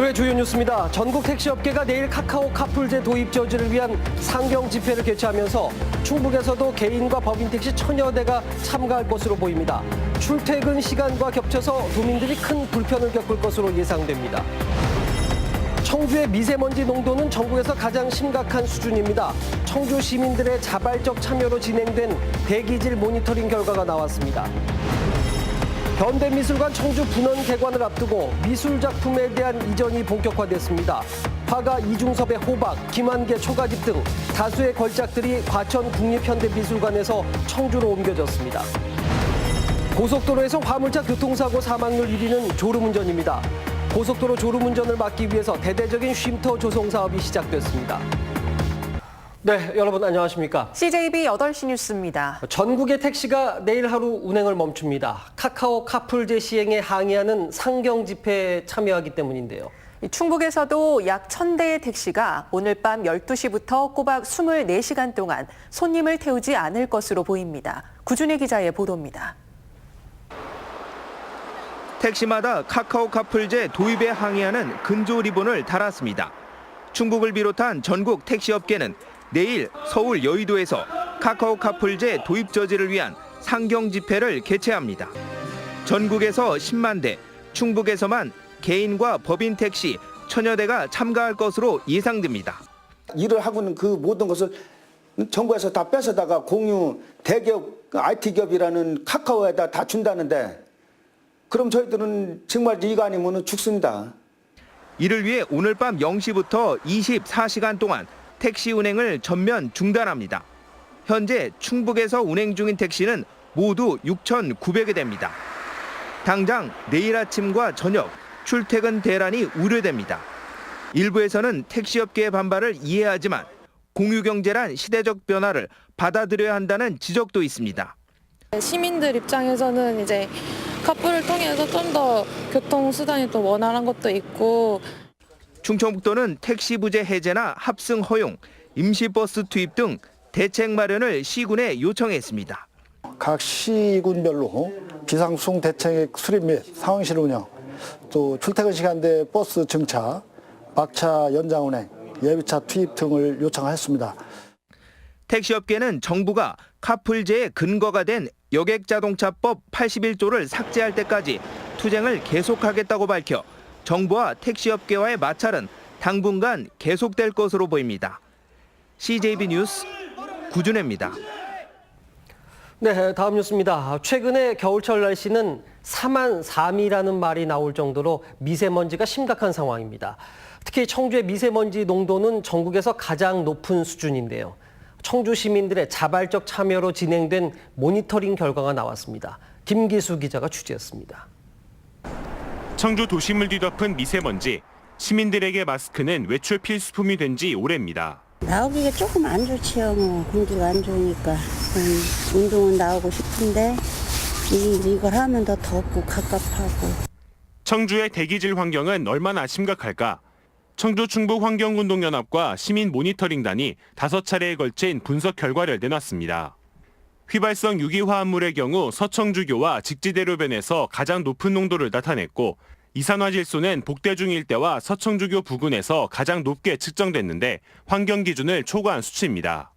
오후의 주요 뉴스입니다. 전국 택시업계가 내일 카카오 카풀제 도입 저지를 위한 상경 집회를 개최하면서 충북에서도 개인과 법인 택시 1000여 대가 참가할 것으로 보입니다. 출퇴근 시간과 겹쳐서 도민들이 큰 불편을 겪을 것으로 예상됩니다. 청주의 미세먼지 농도는 전국에서 가장 심각한 수준입니다. 청주 시민들의 자발적 참여로 진행된 대기질 모니터링 결과가 나왔습니다. 현대미술관 청주 분원 개관을 앞두고 미술작품에 대한 이전이 본격화됐습니다. 화가 이중섭의 호박, 김한계 초가집 등 다수의 걸작들이 과천 국립현대미술관에서 청주로 옮겨졌습니다. 고속도로에서 화물차 교통사고 사망률 1위는 졸음운전입니다. 고속도로 졸음운전을 막기 위해서 대대적인 쉼터 조성 사업이 시작됐습니다. 네, 여러분 안녕하십니까? CJB 8시 뉴스입니다. 전국의 택시가 내일 하루 운행을 멈춥니다. 카카오 카풀제 시행에 항의하는 상경 집회에 참여하기 때문인데요. 충북에서도 약 1000대의 택시가 오늘 밤 12시부터 꼬박 24시간 동안 손님을 태우지 않을 것으로 보입니다. 구준혜 기자의 보도입니다. 택시마다 카카오 카풀제 도입에 항의하는 근조 리본을 달았습니다. 충북을 비롯한 전국 택시업계는 내일 서울 여의도에서 카카오 카풀제 도입 저지를 위한 상경 집회를 개최합니다. 전국에서 10만 대, 충북에서만 개인과 법인 택시 1000여 대가 참가할 것으로 예상됩니다. 일을 하고는 그 모든 것을 정부에서 다 뺏어다가 공유 대기업 IT 기업이라는 카카오에다 다 준다는데 그럼 저희들은 정말 이거 아니면 죽습니다. 이를 위해 오늘 밤 0시부터 24시간 동안 택시 운행을 전면 중단합니다. 현재 충북에서 운행 중인 택시는 모두 6,900여 대입니다. 당장 내일 아침과 저녁 출퇴근 대란이 우려됩니다. 일부에서는 택시업계의 반발을 이해하지만 공유경제란 시대적 변화를 받아들여야 한다는 지적도 있습니다. 시민들 입장에서는 이제 카풀을 통해서 좀 더 교통수단이 또 원활한 것도 있고 충청북도는 택시 부재 해제나 합승 허용, 임시버스 투입 등 대책 마련을 시군에 요청했습니다. 각 시군별로 비상수송 대책 수립 및 상황실 운영, 또 출퇴근 시간대 버스 정차, 막차 연장 운행, 예비차 투입 등을 요청하였습니다. 택시업계는 정부가 카풀제의 근거가 된 여객자동차법 81조를 삭제할 때까지 투쟁을 계속하겠다고 밝혀 정부와 택시업계와의 마찰은 당분간 계속될 것으로 보입니다. CJB 뉴스 구준혜입니다. 네, 다음 뉴스입니다. 최근에 겨울철 날씨는 사만삼이라는 말이 나올 정도로 미세먼지가 심각한 상황입니다. 특히 청주의 미세먼지 농도는 전국에서 가장 높은 수준인데요. 청주 시민들의 자발적 참여로 진행된 모니터링 결과가 나왔습니다. 김기수 기자가 취재했습니다. 청주 도심을 뒤덮은 미세먼지, 시민들에게 마스크는 외출 필수품이 된 지 오래입니다. 나오기가 조금 안 좋지요. 공기가 안 좋으니까 운동은 나오고 싶은데 이걸 하면 더 덥고 갑갑하고. 청주의 대기질 환경은 얼마나 심각할까? 청주 충북환경운동연합과 시민 모니터링단이 5차례에 걸친 분석 결과를 내놨습니다. 휘발성 유기화합물의 경우 서청주교와 직지대로변에서 가장 높은 농도를 나타냈고 이산화질소는 복대중 일대와 서청주교 부근에서 가장 높게 측정됐는데 환경 기준을 초과한 수치입니다.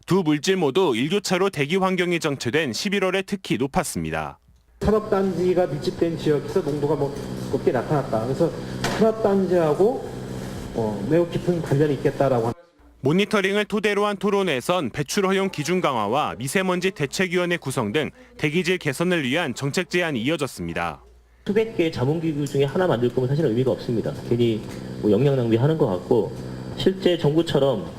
두 물질 모두 일교차로 대기 환경이 정체된 11월에 특히 높았습니다. 산업단지가 밀집된 지역에서 농도가 높게 나타났다. 그래서 산업단지하고 매우 깊은 관련이 있겠다라고 합니다. 모니터링을 토대로 한 토론회에선 배출 허용 기준 강화와 미세먼지 대책위원회 구성 등 대기질 개선을 위한 정책 제안이 이어졌습니다. 수백 개의 자문기구 중에 하나 만들 거면 사실은 의미가 없습니다. 괜히 영양 낭비하는 것 같고 실제 정부처럼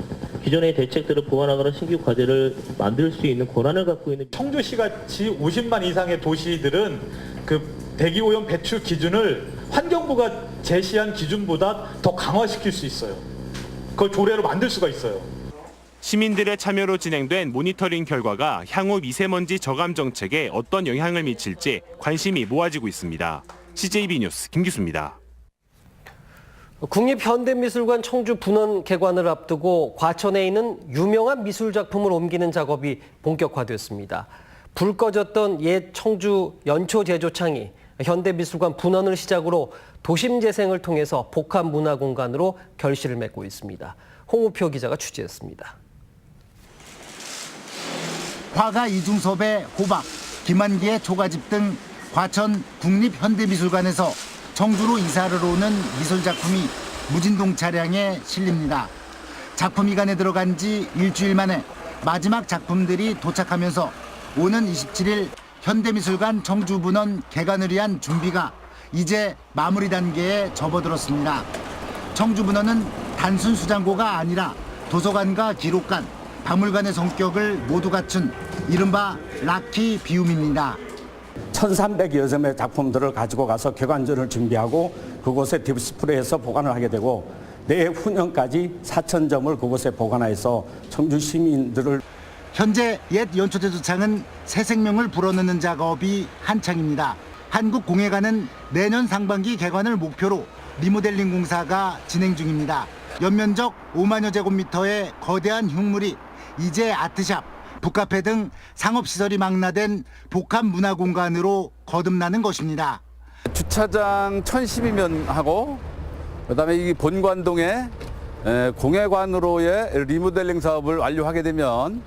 기존의 대책들을 보완하거나 신규 과제를 만들 수 있는 권한을 갖고 있는 청주시같이 50만 이상의 도시들은 그 대기오염 배출 기준을 환경부가 제시한 기준보다 더 강화시킬 수 있어요. 그걸 조례로 만들 수가 있어요. 시민들의 참여로 진행된 모니터링 결과가 향후 미세먼지 저감 정책에 어떤 영향을 미칠지 관심이 모아지고 있습니다. CJB 뉴스 김기수입니다. 국립현대미술관 청주 분원 개관을 앞두고 과천에 있는 유명한 미술작품을 옮기는 작업이 본격화됐습니다. 불 꺼졌던 옛 청주 연초 제조창이 현대미술관 분원을 시작으로 도심 재생을 통해서 복합 문화 공간으로 결실을 맺고 있습니다. 홍우표 기자가 취재했습니다. 화가 이중섭의 호박, 김한기의 초가집 등 과천 국립현대미술관에서 청주로 이사를 오는 미술작품이 무진동 차량에 실립니다. 작품 이관에 들어간 지 일주일 만에 마지막 작품들이 도착하면서 오는 27일 현대미술관 청주분원 개관을 위한 준비가 이제 마무리 단계에 접어들었습니다. 청주분원은 단순 수장고가 아니라 도서관과 기록관, 박물관의 성격을 모두 갖춘 이른바 락키 비움입니다. 1300여 점의 작품들을 가지고 가서 개관전을 준비하고 그곳에 디스플레이해서 보관을 하게 되고 내후년까지 4000점을 그곳에 보관해서 청주 시민들을 현재 옛 연초대도창은 새 생명을 불어넣는 작업이 한창입니다. 한국공예관은 내년 상반기 개관을 목표로 리모델링 공사가 진행 중입니다. 연면적 5만여 제곱미터의 거대한 흉물이 이제 아트샵, 북카페 등 상업시설이 망라된 복합 문화공간으로 거듭나는 것입니다. 주차장 1012면하고 그다음에 이 본관동에 공예관으로의 리모델링 사업을 완료하게 되면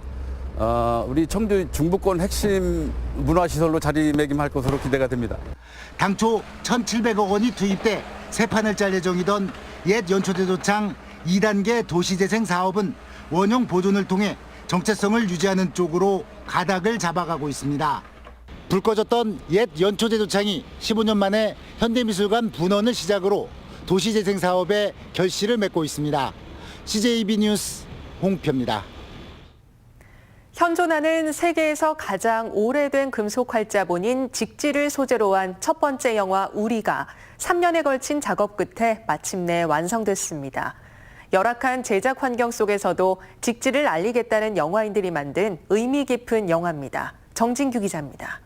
우리 청주 중부권 핵심 문화시설로 자리매김할 것으로 기대가 됩니다. 당초 1,700억 원이 투입돼 새 판을 짤 예정이던 옛 연초대도창 2단계 도시재생 사업은 원형 보존을 통해 정체성을 유지하는 쪽으로 가닥을 잡아가고 있습니다. 불 꺼졌던 옛 연초대도창이 15년 만에 현대미술관 분원을 시작으로 도시재생 사업에 결실을 맺고 있습니다. CJB 뉴스 홍표입니다. 현존하는 세계에서 가장 오래된 금속 활자본인 직지를 소재로 한 첫 번째 영화 우리가 3년에 걸친 작업 끝에 마침내 완성됐습니다. 열악한 제작 환경 속에서도 직지를 알리겠다는 영화인들이 만든 의미 깊은 영화입니다. 정진규 기자입니다.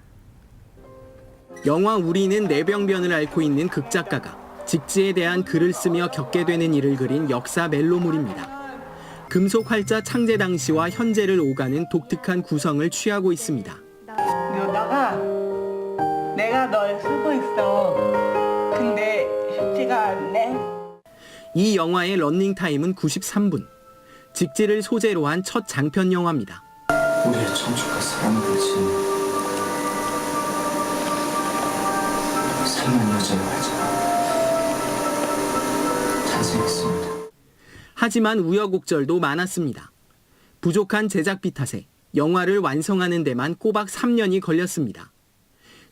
영화 우리는 내병변을 앓고 있는 극작가가 직지에 대한 글을 쓰며 겪게 되는 일을 그린 역사 멜로물입니다. 금속 활자 창제 당시와 현재를 오가는 독특한 구성을 취하고 있습니다. 이러다가 내가 널 쓰고 있어. 근데 쉽지가 않네. 이 영화의 런닝타임은 93분. 직지를 소재로 한 첫 장편 영화입니다. 우리의 청춘과 사랑을 지닌 삶은 여전히 탄생했습니다. 하지만 우여곡절도 많았습니다. 부족한 제작비 탓에 영화를 완성하는 데만 꼬박 3년이 걸렸습니다.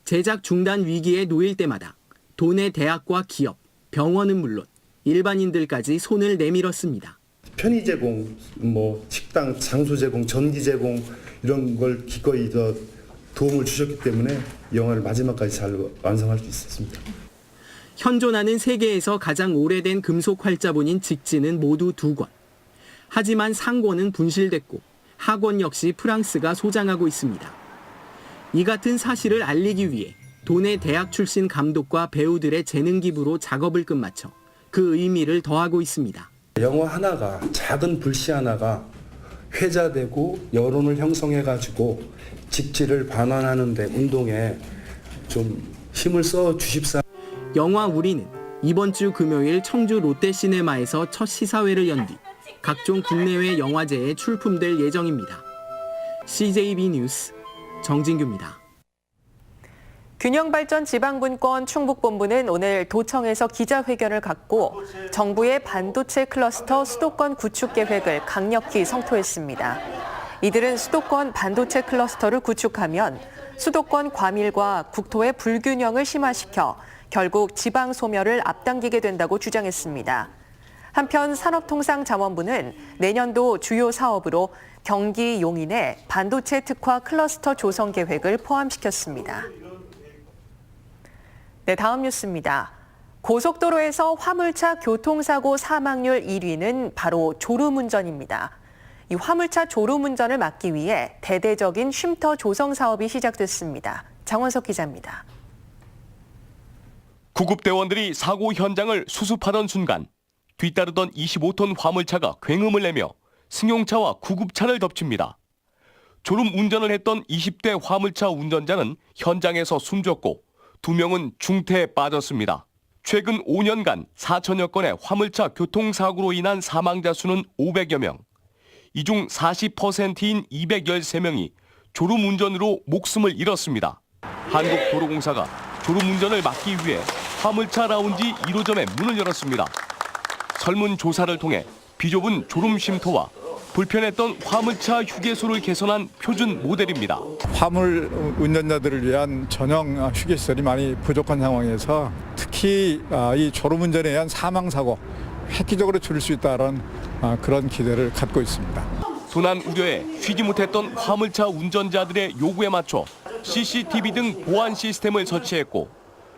제작 중단 위기에 놓일 때마다 도내 대학과 기업, 병원은 물론 일반인들까지 손을 내밀었습니다. 편의 제공, 식당, 장소 제공, 전기 제공 이런 걸 기꺼이 도움을 주셨기 때문에 영화를 마지막까지 잘 완성할 수 있었습니다. 현존하는 세계에서 가장 오래된 금속 활자본인 직지는 모두 2권. 하지만 상권은 분실됐고 하권 역시 프랑스가 소장하고 있습니다. 이 같은 사실을 알리기 위해 도내 대학 출신 감독과 배우들의 재능 기부로 작업을 끝마쳐 그 의미를 더하고 있습니다. 영화 하나가, 작은 불씨 하나가 회자되고 여론을 형성해가지고 직지를 반환하는 데 운동에 좀 힘을 써 주십사. 영화 우리는 이번 주 금요일 청주 롯데시네마에서 첫 시사회를 연 뒤 각종 국내외 영화제에 출품될 예정입니다. CJB 뉴스 정진규입니다. 균형발전 지방분권 충북본부는 오늘 도청에서 기자회견을 갖고 정부의 반도체 클러스터 수도권 구축 계획을 강력히 성토했습니다. 이들은 수도권 반도체 클러스터를 구축하면 수도권 과밀과 국토의 불균형을 심화시켜 결국 지방 소멸을 앞당기게 된다고 주장했습니다. 한편 산업통상자원부는 내년도 주요 사업으로 경기 용인의 반도체 특화 클러스터 조성 계획을 포함시켰습니다. 네, 다음 뉴스입니다. 고속도로에서 화물차 교통사고 사망률 1위는 바로 졸음운전입니다. 이 화물차 졸음운전을 막기 위해 대대적인 쉼터 조성 사업이 시작됐습니다. 장원석 기자입니다. 구급대원들이 사고 현장을 수습하던 순간 뒤따르던 25톤 화물차가 굉음을 내며 승용차와 구급차를 덮칩니다. 졸음 운전을 했던 20대 화물차 운전자는 현장에서 숨졌고 2명은 중태에 빠졌습니다. 최근 5년간 4천여 건의 화물차 교통사고로 인한 사망자 수는 500여 명. 이 중 40%인 213명이 졸음운전으로 목숨을 잃었습니다. 한국도로공사가 졸음운전을 막기 위해 화물차 라운지 1호점에 문을 열었습니다. 설문조사를 통해 비좁은 졸음 쉼터와 불편했던 화물차 휴게소를 개선한 표준 모델입니다. 화물 운전자들을 위한 전용 휴게시설이 많이 부족한 상황에서 특히 이 졸음운전에 의한 사망사고 획기적으로 줄일 수 있다는 그런 기대를 갖고 있습니다. 도난 우려에 쉬지 못했던 화물차 운전자들의 요구에 맞춰 CCTV 등 보안 시스템을 설치했고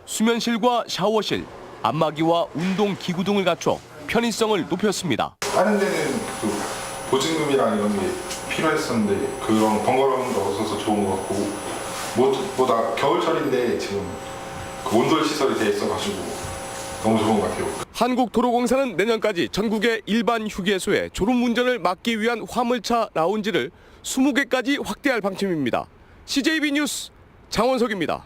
수면실과 샤워실, 안마기와 운동기구 등을 갖춰 편의성을 높였습니다. 다른 데는 보증금이랑 이런 게 필요했었는데 그런 번거로운 거 없어서 좋은 것 같고 무엇보다 겨울철인데 지금 온돌 시설이 돼 있어가지고 너무 좋은 것 같아요. 한국도로공사는 내년까지 전국의 일반 휴게소에 졸음운전을 막기 위한 화물차 라운지를 20개까지 확대할 방침입니다. CJB 뉴스 장원석입니다.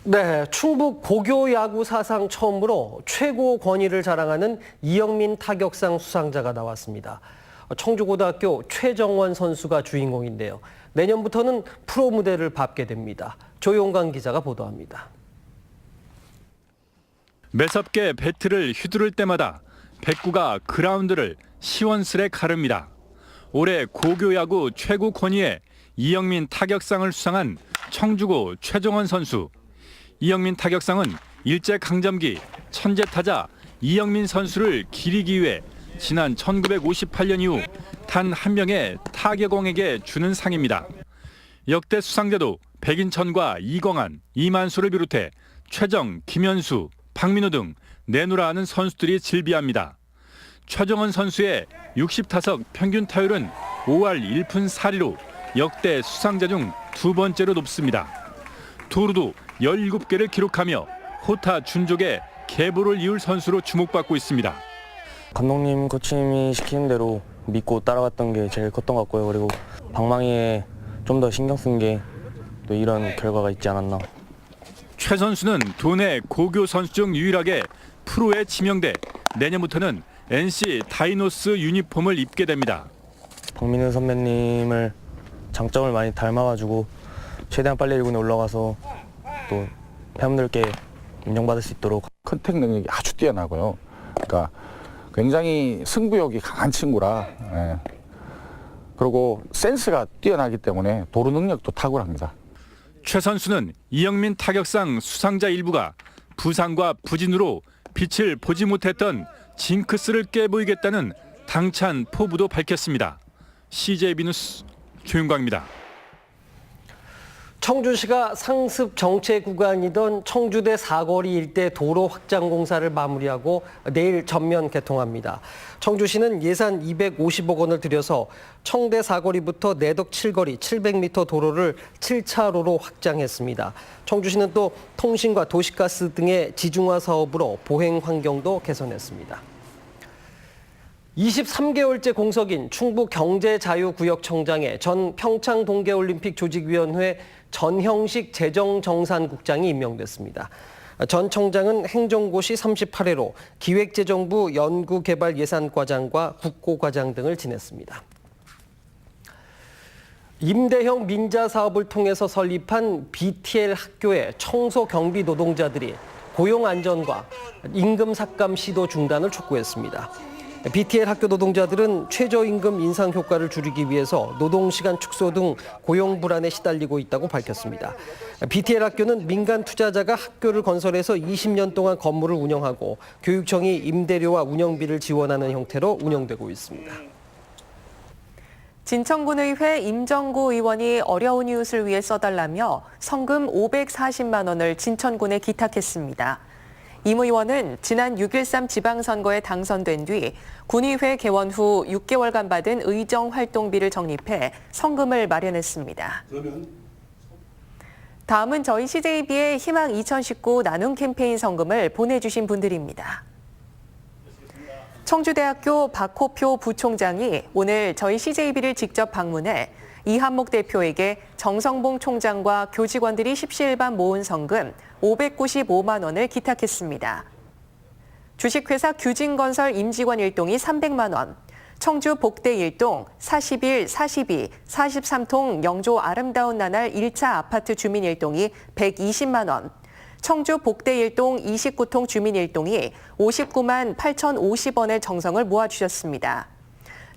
네, 충북 고교 야구 사상 처음으로 최고 권위를 자랑하는 이영민 타격상 수상자가 나왔습니다. 청주고등학교 최정원 선수가 주인공인데요. 내년부터는 프로 무대를 밟게 됩니다. 조용강 기자가 보도합니다. 매섭게 배트를 휘두를 때마다 백구가 그라운드를 시원스레 가릅니다. 올해 고교야구 최고 권위의 이영민 타격상을 수상한 청주고 최정원 선수. 이영민 타격상은 일제강점기 천재타자 이영민 선수를 기리기 위해 지난 1958년 이후 단 한 명의 타격왕에게 주는 상입니다. 역대 수상자도 백인천과 이광한, 이만수를 비롯해 최정, 김현수, 박민호 등 내놓으라 하는 선수들이 질비합니다. 최정원 선수의 60타석 평균 타율은 5할 1푼 4리로 역대 수상자 중 두 번째로 높습니다. 도루도 17개를 기록하며 호타 준족의 계보를 이을 선수로 주목받고 있습니다. 감독님, 코치님이 시키는 대로 믿고 따라갔던 게 제일 컸던 것 같고요. 그리고 방망이에 좀 더 신경 쓴 게 또 이런 결과가 있지 않았나. 최 선수는 도내 고교 선수 중 유일하게 프로에 지명돼 내년부터는 NC 다이노스 유니폼을 입게 됩니다. 박민우 선배님을 장점을 많이 닮아가지고 최대한 빨리 1군에 올라가서 또 팬분들께 인정받을 수 있도록. 컨택 능력이 아주 뛰어나고요. 그러니까 굉장히 승부욕이 강한 친구라 그리고 센스가 뛰어나기 때문에 도루 능력도 탁월합니다. 최 선수는 이영민 타격상 수상자 일부가 부상과 부진으로 빛을 보지 못했던 징크스를 깨보이겠다는 당찬 포부도 밝혔습니다. CJB 뉴스 조윤광입니다. 청주시가 상습 정체 구간이던 청주대 사거리 일대 도로 확장 공사를 마무리하고 내일 전면 개통합니다. 청주시는 예산 250억 원을 들여서 청대 사거리부터 내덕 7거리 700m 도로를 7차로로 확장했습니다. 청주시는 또 통신과 도시가스 등의 지중화 사업으로 보행 환경도 개선했습니다. 23개월째 공석인 충북경제자유구역청장에 전 평창동계올림픽 조직위원회 전형식 재정정산국장이 임명됐습니다. 전 청장은 행정고시 38회로 기획재정부 연구개발예산과장과 국고과장 등을 지냈습니다. 임대형 민자 사업을 통해서 설립한 BTL 학교의 청소 경비 노동자들이 고용 안전과 임금 삭감 시도 중단을 촉구했습니다. BTL 학교 노동자들은 최저임금 인상 효과를 줄이기 위해서 노동시간 축소 등 고용 불안에 시달리고 있다고 밝혔습니다. BTL 학교는 민간 투자자가 학교를 건설해서 20년 동안 건물을 운영하고 교육청이 임대료와 운영비를 지원하는 형태로 운영되고 있습니다. 진천군의회 임정구 의원이 어려운 이웃을 위해 써달라며 성금 540만 원을 진천군에 기탁했습니다. 임 의원은 지난 6.13 지방선거에 당선된 뒤 군의회 개원 후 6개월간 받은 의정 활동비를 적립해 성금을 마련했습니다. 다음은 저희 CJB의 희망 2019 나눔 캠페인 성금을 보내주신 분들입니다. 청주대학교 박호표 부총장이 오늘 저희 CJB를 직접 방문해 이한목 대표에게 정성봉 총장과 교직원들이 십시일반 모은 성금 595만 원을 기탁했습니다. 주식회사 규진건설 임직원 일동이 300만 원, 청주 복대 일동 41, 42, 43통 영조 아름다운 나날 1차 아파트 주민 일동이 120만 원, 청주 복대 일동 29통 주민 일동이 59만 8,050원의 정성을 모아주셨습니다.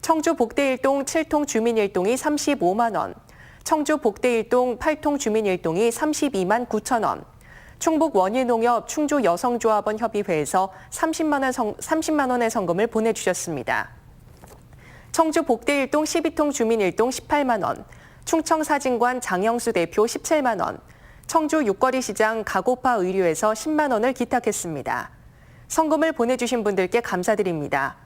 청주 복대 일동 7통 주민 일동이 35만 원, 청주 복대 일동 8통 주민 일동이 32만 9천 원, 충북 원예농협 충주 여성조합원 협의회에서 30만 원의 성금을 보내주셨습니다. 청주 복대 일동 12통 주민 일동 18만 원, 충청사진관 장영수 대표 17만 원, 청주 육거리 시장 가고파 의류에서 10만 원을 기탁했습니다. 성금을 보내주신 분들께 감사드립니다.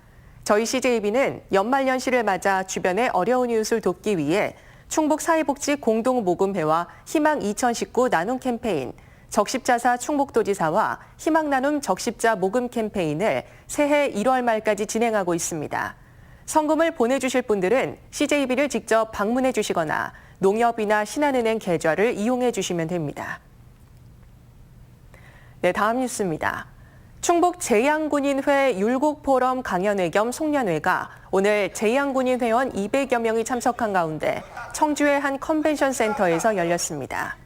저희 CJB는 연말연시를 맞아 주변의 어려운 이웃을 돕기 위해 충북사회복지 공동모금회와 희망2019 나눔 캠페인, 적십자사 충북도지사와 희망나눔 적십자 모금 캠페인을 새해 1월 말까지 진행하고 있습니다. 성금을 보내주실 분들은 CJB를 직접 방문해 주시거나 농협이나 신한은행 계좌를 이용해 주시면 됩니다. 네, 다음 뉴스입니다. 충북 제양군인회 율곡포럼 강연회 겸 송년회가 오늘 제양군인 회원 200여 명이 참석한 가운데 청주의 한 컨벤션 센터에서 열렸습니다.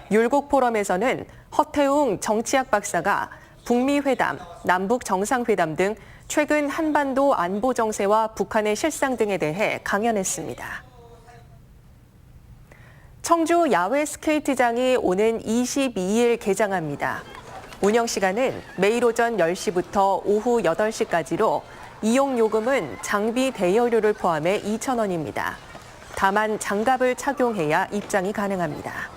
율곡포럼에서는 허태웅 정치학 박사가 북미 회담, 남북 정상회담 등 최근 한반도 안보 정세와 북한의 실상 등에 대해 강연했습니다. 청주 야외 스케이트장이 오는 22일 개장합니다. 운영 시간은 매일 오전 10시부터 오후 8시까지로 이용 요금은 장비 대여료를 포함해 2,000원입니다. 다만 장갑을 착용해야 입장이 가능합니다.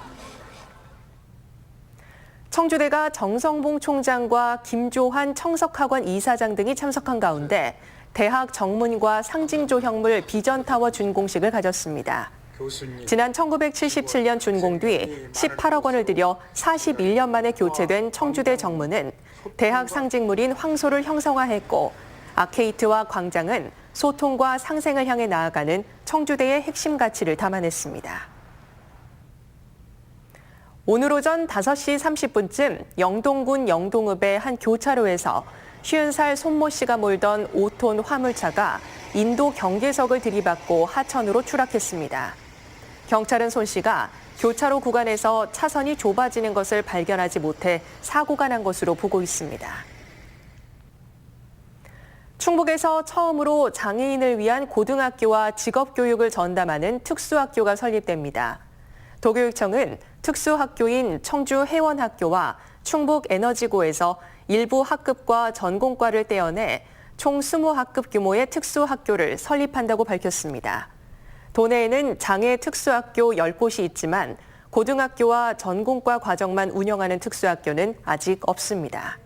청주대가 정성봉 총장과 김조한 청석학원 이사장 등이 참석한 가운데 대학 정문과 상징조형물 비전타워 준공식을 가졌습니다. 지난 1977년 준공 뒤 18억 원을 들여 41년 만에 교체된 청주대 정문은 대학 상징물인 황소를 형성화했고 아케이트와 광장은 소통과 상생을 향해 나아가는 청주대의 핵심 가치를 담아냈습니다. 오늘 오전 5시 30분쯤 영동군 영동읍의 한 교차로에서 50살 손모 씨가 몰던 5톤 화물차가 인도 경계석을 들이받고 하천으로 추락했습니다. 경찰은 손 씨가 교차로 구간에서 차선이 좁아지는 것을 발견하지 못해 사고가 난 것으로 보고 있습니다. 충북에서 처음으로 장애인을 위한 고등학교와 직업교육을 전담하는 특수학교가 설립됩니다. 도교육청은 특수학교인 청주혜원학교와 충북에너지고에서 일부 학급과 전공과를 떼어내 총 20학급 규모의 특수학교를 설립한다고 밝혔습니다. 도내에는 장애 특수학교 10곳이 있지만 고등학교와 전공과 과정만 운영하는 특수학교는 아직 없습니다.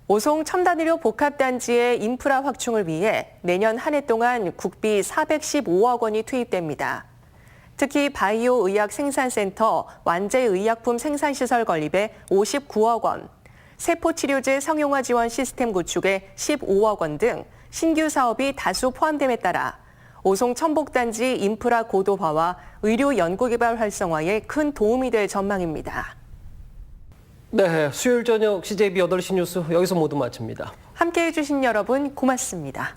오송 첨단의료 복합단지의 인프라 확충을 위해 내년 한 해 동안 국비 415억 원이 투입됩니다. 특히 바이오 의학 생산센터 완제 의약품 생산시설 건립에 59억 원, 세포치료제 상용화 지원 시스템 구축에 15억 원 등 신규 사업이 다수 포함됨에 따라 오송 첨복단지 인프라 고도화와 의료 연구개발 활성화에 큰 도움이 될 전망입니다. 네, 수요일 저녁 CJB 8시 뉴스 여기서 모두 마칩니다. 함께해 주신 여러분 고맙습니다.